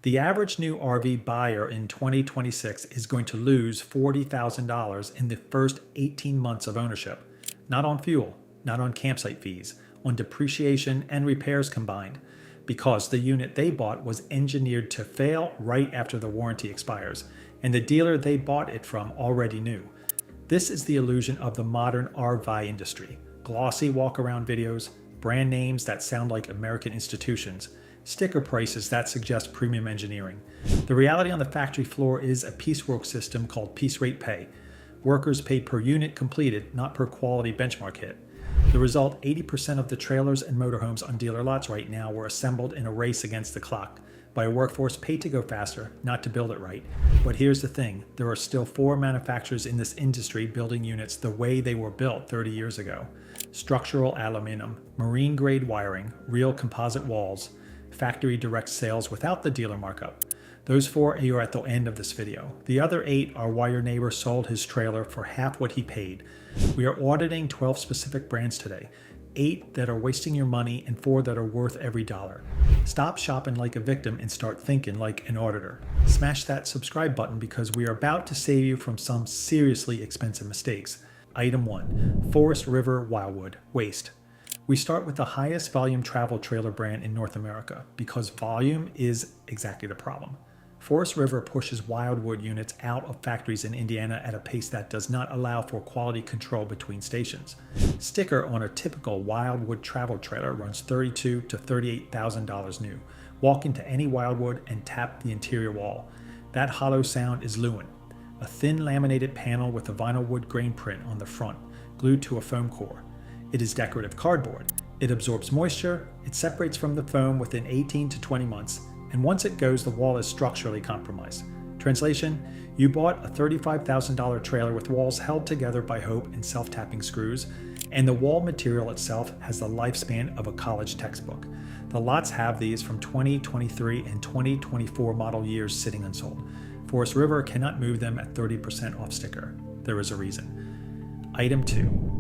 The average new RV buyer in 2026 is going to lose $40,000 in the first 18 months of ownership. Not on fuel, not on campsite fees, on depreciation and repairs combined, because the unit they bought was engineered to fail right after the warranty expires, and the dealer they bought it from already knew. This is the illusion of the modern RV industry. Glossy walk-around videos, brand names that sound like American institutions, sticker prices that suggest premium engineering. The reality on the factory floor is a piecework system called piece rate pay. Workers pay per unit completed, not per quality benchmark hit. The result, 80% of the trailers and motorhomes on dealer lots right now were assembled in a race against the clock by a workforce paid to go faster, not to build it right. But here's the thing, there are still 4 manufacturers in this industry building units the way they were built 30 years ago. Structural aluminum, marine grade wiring, real composite walls, factory direct sales without the dealer markup. Those 4 are at the end of this video. The other 8 are why your neighbor sold his trailer for half what he paid. We are auditing 12 specific brands today. 8 that are wasting your money and 4 that are worth every dollar. Stop shopping like a victim and start thinking like an auditor. Smash that subscribe button because we are about to save you from some seriously expensive mistakes. Item 1. Forest River Wildwood Waste. We start with the highest volume travel trailer brand in North America because volume is exactly the problem. Forest River pushes Wildwood units out of factories in Indiana at a pace that does not allow for quality control between stations. Sticker on a typical Wildwood travel trailer runs $32,000 to $38,000 new. Walk into any Wildwood and tap the interior wall. That hollow sound is Lewin, a thin laminated panel with a vinyl wood grain print on the front, glued to a foam core. It is decorative cardboard. It absorbs moisture, it separates from the foam within 18 to 20 months, and once it goes, the wall is structurally compromised. Translation, you bought a $35,000 trailer with walls held together by hope and self-tapping screws, and the wall material itself has the lifespan of a college textbook. The lots have these from 2023 and 2024 model years sitting unsold. Forest River cannot move them at 30% off sticker. There is a reason. Item 2.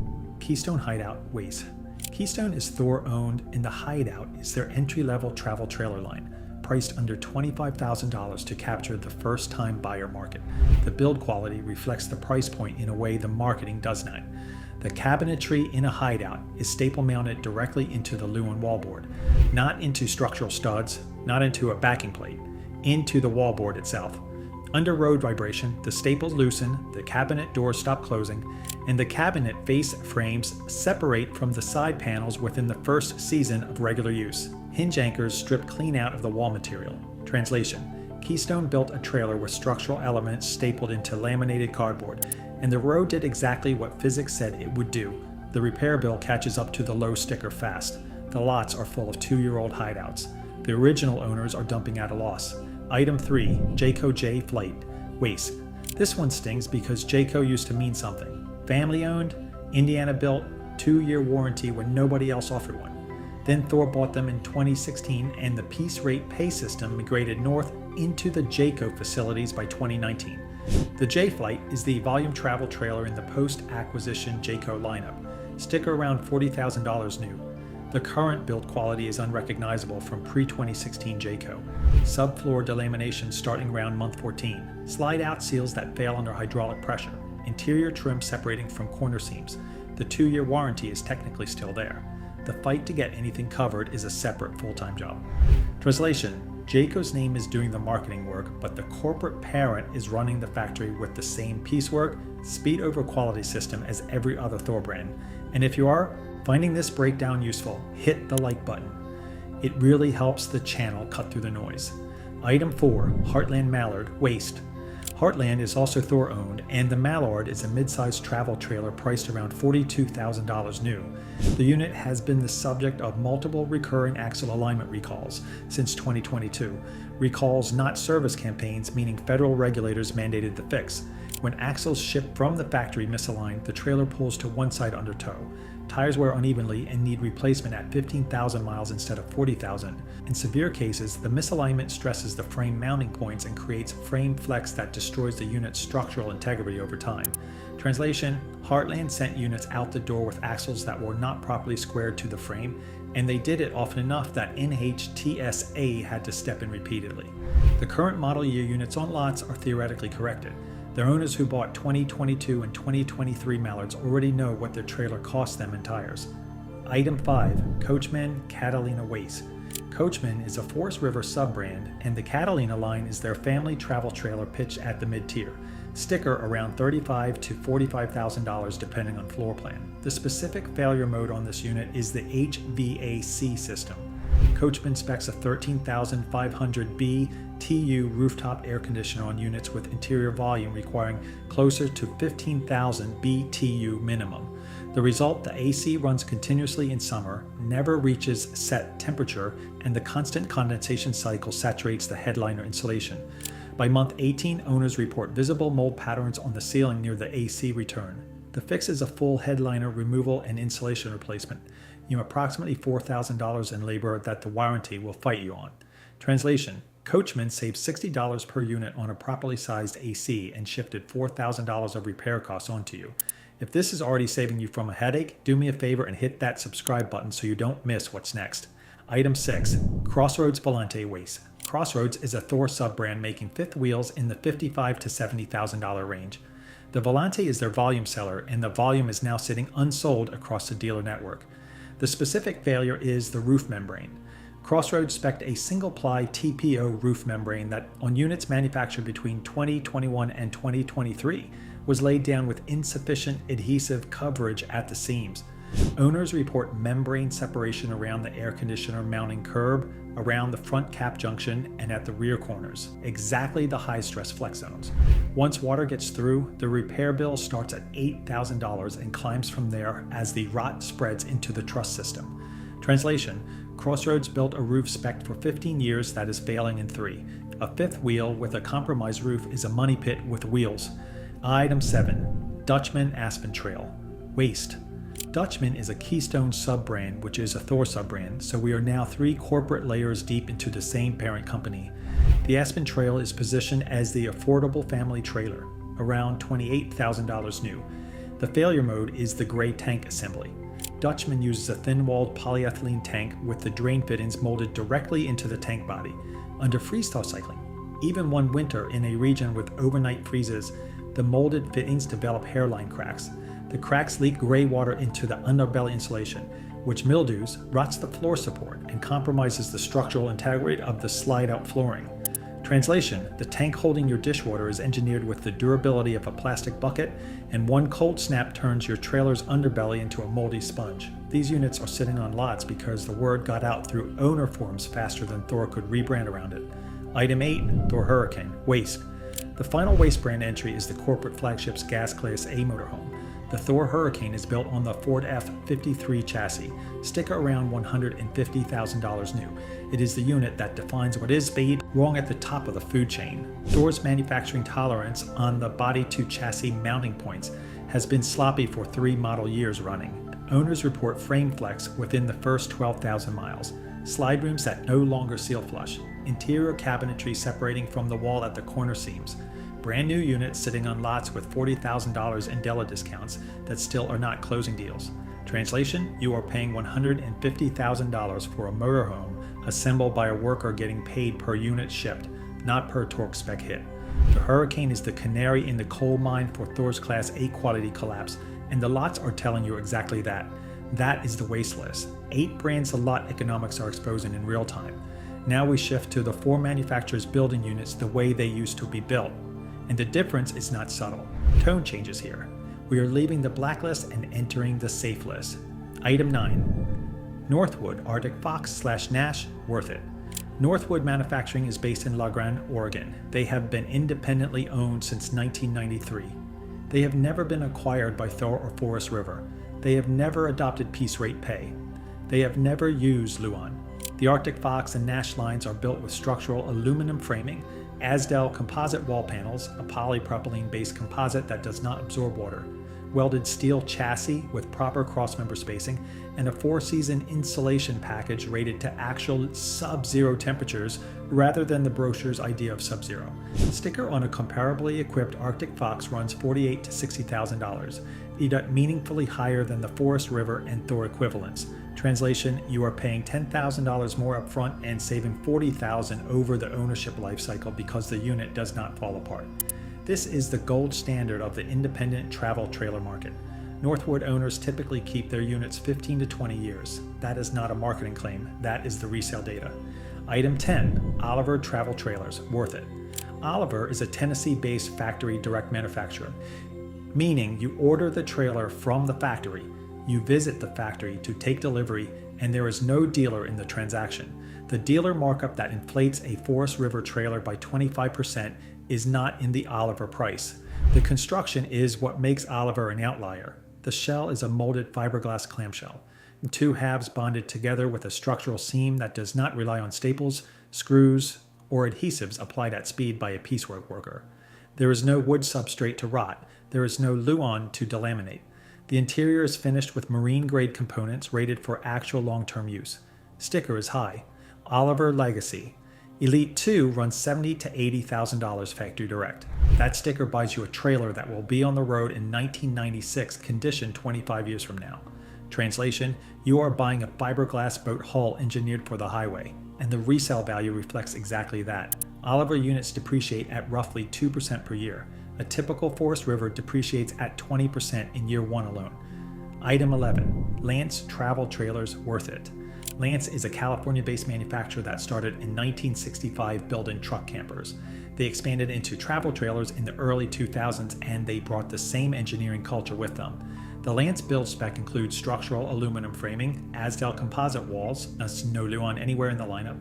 Keystone Hideout Waste. Keystone is Thor owned, and the Hideout is their entry-level travel trailer line, priced under $25,000 to capture the first-time buyer market. The build quality reflects the price point in a way the marketing does not. The cabinetry in a Hideout is staple mounted directly into the Lewin wallboard, not into structural studs, not into a backing plate, into the wallboard itself. Under road vibration, the staples loosen, the cabinet doors stop closing, and the cabinet face frames separate from the side panels within the first season of regular use. Hinge anchors strip clean out of the wall material. Translation, Keystone built a trailer with structural elements stapled into laminated cardboard, and the road did exactly what physics said it would do. The repair bill catches up to the low sticker fast. The lots are full of 2-year-old Hideouts. The original owners are dumping at a loss. Item 3, Jayco J Flight Waste. This one stings because Jayco used to mean something. Family owned, Indiana built, 2-year warranty when nobody else offered one. Then Thor bought them in 2016 and the piece rate pay system migrated north into the Jayco facilities by 2019. The J-Flight is the volume travel trailer in the post-acquisition Jayco lineup. Sticker around $40,000 new. The current build quality is unrecognizable from pre-2016 Jayco. Subfloor delamination starting around month 14. Slide-out seals that fail under hydraulic pressure. Interior trim separating from corner seams. The 2-year warranty is technically still there. The fight to get anything covered is a separate full-time job. Translation, Jayco's name is doing the marketing work, but the corporate parent is running the factory with the same piecework, speed over quality system as every other Thor brand. And if you are finding this breakdown useful, hit the like button. It really helps the channel cut through the noise. Item 4, Heartland Mallard Waste. Heartland is also Thor owned, and the Mallard is a mid-sized travel trailer priced around $42,000 new. The unit has been the subject of multiple recurring axle alignment recalls since 2022. Recalls, not service campaigns, meaning federal regulators mandated the fix. When axles shipped from the factory misalign, the trailer pulls to one side under tow. Tires wear unevenly and need replacement at 15,000 miles instead of 40,000. In severe cases, the misalignment stresses the frame mounting points and creates frame flex that destroys the unit's structural integrity over time. Translation: Heartland sent units out the door with axles that were not properly squared to the frame, and they did it often enough that NHTSA had to step in repeatedly. The current model year units on lots are theoretically corrected. Their owners who bought 2022 and 2023 Mallards already know what their trailer cost them in tires. Item 5. Coachman Catalina Waste. Coachman is a Forest River sub-brand, and the Catalina line is their family travel trailer pitched at the mid-tier. Sticker around $35,000 to $45,000 depending on floor plan. The specific failure mode on this unit is the HVAC system. Coachman specs a 13,500 BTU rooftop air conditioner on units with interior volume requiring closer to 15,000 BTU minimum. The result: the AC runs continuously in summer, never reaches set temperature, and the constant condensation cycle saturates the headliner insulation. By month 18, owners report visible mold patterns on the ceiling near the AC return. The fix is a full headliner removal and insulation replacement. Approximately $4,000 in labor that the warranty will fight you on. Translation: Coachman saved $60 per unit on a properly sized AC and shifted $4,000 of repair costs onto you. If this is already saving you from a headache, do me a favor and hit that subscribe button so you don't miss what's next. Item 6. Crossroads Volante Waste. Crossroads is a Thor sub-brand making fifth wheels in the $55,000 to $70,000 range. The Volante is their volume seller, and the volume is now sitting unsold across the dealer network. The specific failure is the roof membrane. Crossroads spec'd a single-ply TPO roof membrane that, on units manufactured between 2021 and 2023, was laid down with insufficient adhesive coverage at the seams. Owners report membrane separation around the air conditioner mounting curb, around the front cap junction, and at the rear corners, exactly the high-stress flex zones. Once water gets through, the repair bill starts at $8,000 and climbs from there as the rot spreads into the truss system. Translation: Crossroads built a roof spec'd for 15 years that is failing in 3. A fifth wheel with a compromised roof is a money pit with wheels. Item 7. Dutchman Aspen Trail Waste. Dutchman is a Keystone sub-brand, which is a Thor sub-brand, so we are now 3 corporate layers deep into the same parent company. The Aspen Trail is positioned as the affordable family trailer, around $28,000 new. The failure mode is the gray tank assembly. Dutchman uses a thin-walled polyethylene tank with the drain fittings molded directly into the tank body. Under freeze-thaw cycling, even one winter in a region with overnight freezes, the molded fittings develop hairline cracks. The cracks leak gray water into the underbelly insulation, which mildews, rots the floor support, and compromises the structural integrity of the slide-out flooring. Translation: the tank holding your dishwater is engineered with the durability of a plastic bucket, and one cold snap turns your trailer's underbelly into a moldy sponge. These units are sitting on lots because the word got out through owner forums faster than Thor could rebrand around it. Item 8. Thor Hurricane Waste. The final waste brand entry is the corporate flagship's Gas Class A motorhome. The Thor Hurricane is built on the Ford F-53 chassis, sticker around $150,000 new. It is the unit that defines what is speed wrong at the top of the food chain. Thor's manufacturing tolerance on the body-to-chassis mounting points has been sloppy for 3 model years running. Owners report frame flex within the first 12,000 miles, slide rooms that no longer seal flush, interior cabinetry separating from the wall at the corner seams, brand new units sitting on lots with $40,000 in Della discounts that still are not closing deals. Translation: you are paying $150,000 for a motorhome assembled by a worker getting paid per unit shipped, not per torque spec hit. The Hurricane is the canary in the coal mine for Thor's Class A quality collapse, and the lots are telling you exactly that. That is the waste list. 8 brands of lot economics are exposing in real time. Now we shift to the 4 manufacturers building units the way they used to be built. And the difference is not subtle. Tone changes here. We are leaving the blacklist and entering the safe list. Item 9. Northwood Arctic Fox / Nash, worth it. Northwood Manufacturing is based in La Grande, Oregon. They have been independently owned since 1993. They have never been acquired by Thor or Forest River. They have never adopted piece rate pay. They have never used Luan. The Arctic Fox and Nash lines are built with structural aluminum framing, Asdel composite wall panels, a polypropylene-based composite that does not absorb water, welded steel chassis with proper crossmember spacing, and a 4-season insulation package rated to actual sub-zero temperatures rather than the brochure's idea of sub-zero. Sticker on a comparably equipped Arctic Fox runs $48,000 to $60,000, meaningfully higher than the Forest River and Thor equivalents. Translation, you are paying $10,000 more upfront and saving $40,000 over the ownership life cycle because the unit does not fall apart. This is the gold standard of the independent travel trailer market. Northwood owners typically keep their units 15 to 20 years. That is not a marketing claim, that is the resale data. Item 10, Oliver Travel Trailers, worth it. Oliver is a Tennessee-based factory direct manufacturer, meaning you order the trailer from the factory, you visit the factory to take delivery, and there is no dealer in the transaction. The dealer markup that inflates a Forest River trailer by 25% is not in the Oliver price. The construction is what makes Oliver an outlier. The shell is a molded fiberglass clamshell, 2 halves bonded together with a structural seam that does not rely on staples, screws, or adhesives applied at speed by a piecework worker. There is no wood substrate to rot. There is no luan to delaminate. The interior is finished with marine-grade components rated for actual long-term use. Sticker is high. Oliver Legacy. Elite 2 runs $70,000 to $80,000 factory direct. That sticker buys you a trailer that will be on the road in 1996 condition 25 years from now. Translation, you are buying a fiberglass boat hull engineered for the highway, and the resale value reflects exactly that. Oliver units depreciate at roughly 2% per year. A typical Forest River depreciates at 20% in year 1 alone. Item 11, Lance Travel Trailers, worth it. Lance is a California-based manufacturer that started in 1965 building truck campers. They expanded into travel trailers in the early 2000s, and they brought the same engineering culture with them. The Lance build spec includes structural aluminum framing, Asdel composite walls, no luan anywhere in the lineup,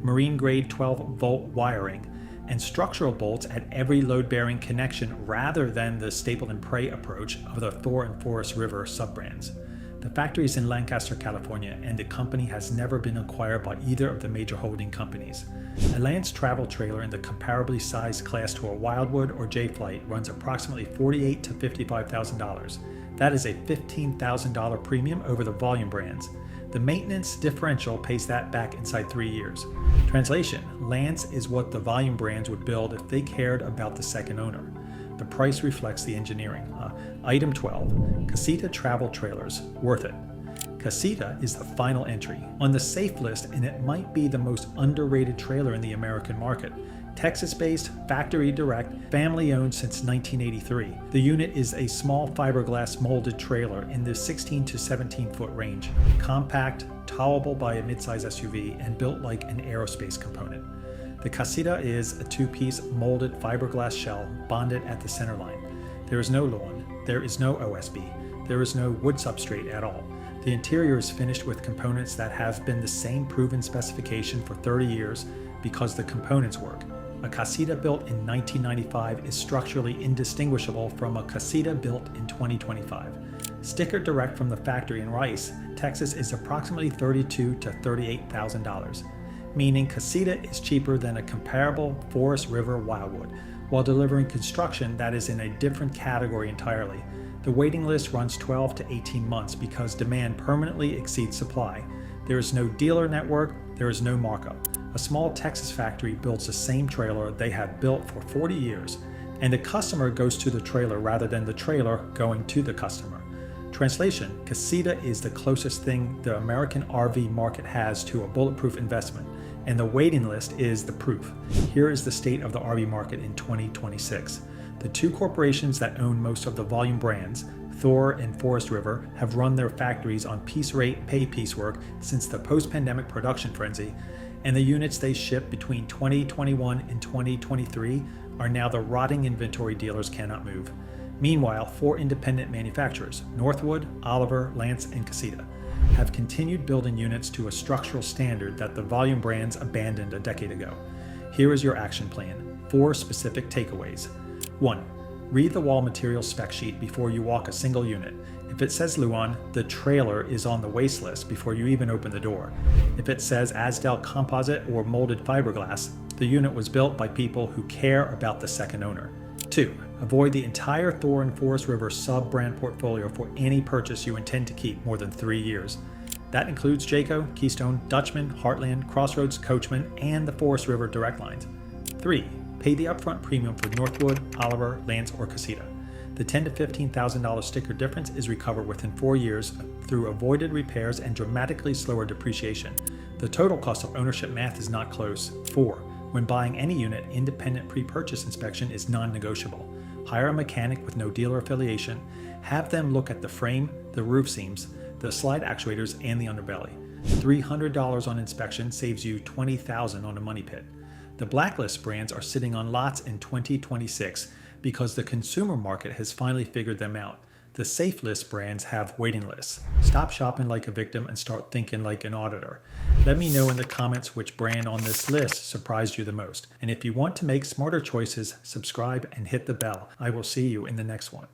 marine-grade 12-volt wiring, and structural bolts at every load-bearing connection rather than the staple and pray approach of the Thor and Forest River sub-brands. The factory is in Lancaster, California, and the company has never been acquired by either of the major holding companies. A Lance travel trailer in the comparably sized class to a Wildwood or J-Flight runs approximately $48,000 to $55,000. That is a $15,000 premium over the volume brands. The maintenance differential pays that back inside 3 years. Translation, Lance is what the volume brands would build if they cared about the second owner. The price reflects the engineering. Item 12, Casita Travel Trailers, worth it. Casita is the final entry on the safe list, and it might be the most underrated trailer in the American market. Texas-based, factory direct, family-owned since 1983. The unit is a small fiberglass molded trailer in the 16 to 17-foot range, compact, towable by a midsize SUV, and built like an aerospace component. The Casita is a 2-piece molded fiberglass shell bonded at the center line. There is no lawn, there is no OSB, there is no wood substrate at all. The interior is finished with components that have been the same proven specification for 30 years because the components work. A Casita built in 1995 is structurally indistinguishable from a Casita built in 2025. Sticker direct from the factory in Rice, Texas is approximately $32,000 to $38,000, meaning Casita is cheaper than a comparable Forest River Wildwood, while delivering construction that is in a different category entirely. The waiting list runs 12 to 18 months because demand permanently exceeds supply. There is no dealer network, there is no markup. A small Texas factory builds the same trailer they have built for 40 years, and the customer goes to the trailer rather than the trailer going to the customer. Translation, Casita is the closest thing the American RV market has to a bulletproof investment, and the waiting list is the proof. Here is the state of the RV market in 2026. The 2 corporations that own most of the volume brands, Thor and Forest River, have run their factories on piece rate pay piecework since the post-pandemic production frenzy, and the units they shipped between 2021 and 2023 are now the rotting inventory dealers cannot move. Meanwhile, 4 independent manufacturers, Northwood, Oliver, Lance, and Casita, have continued building units to a structural standard that the volume brands abandoned a decade ago. Here is your action plan. 4 specific takeaways. 1. Read the wall material spec sheet before you walk a single unit. If it says Luan, the trailer is on the waste list before you even open the door. If it says Asdel composite or molded fiberglass, the unit was built by people who care about the second owner. 2. Avoid the entire Thor and Forest River sub-brand portfolio for any purchase you intend to keep more than 3 years. That includes Jayco, Keystone, Dutchman, Heartland, Crossroads, Coachman, and the Forest River direct lines. 3. Pay the upfront premium for Northwood, Oliver, Lance, or Casita. The $10,000 to $15,000 sticker difference is recovered within 4 years through avoided repairs and dramatically slower depreciation. The total cost of ownership math is not close. 4. When buying any unit, independent pre-purchase inspection is non-negotiable. Hire a mechanic with no dealer affiliation. Have them look at the frame, the roof seams, the slide actuators, and the underbelly. $300 on inspection saves you $20,000 on a money pit. The blacklist brands are sitting on lots in 2026 because the consumer market has finally figured them out. The safe list brands have waiting lists. Stop shopping like a victim and start thinking like an auditor. Let me know in the comments which brand on this list surprised you the most. And if you want to make smarter choices, subscribe and hit the bell. I will see you in the next one.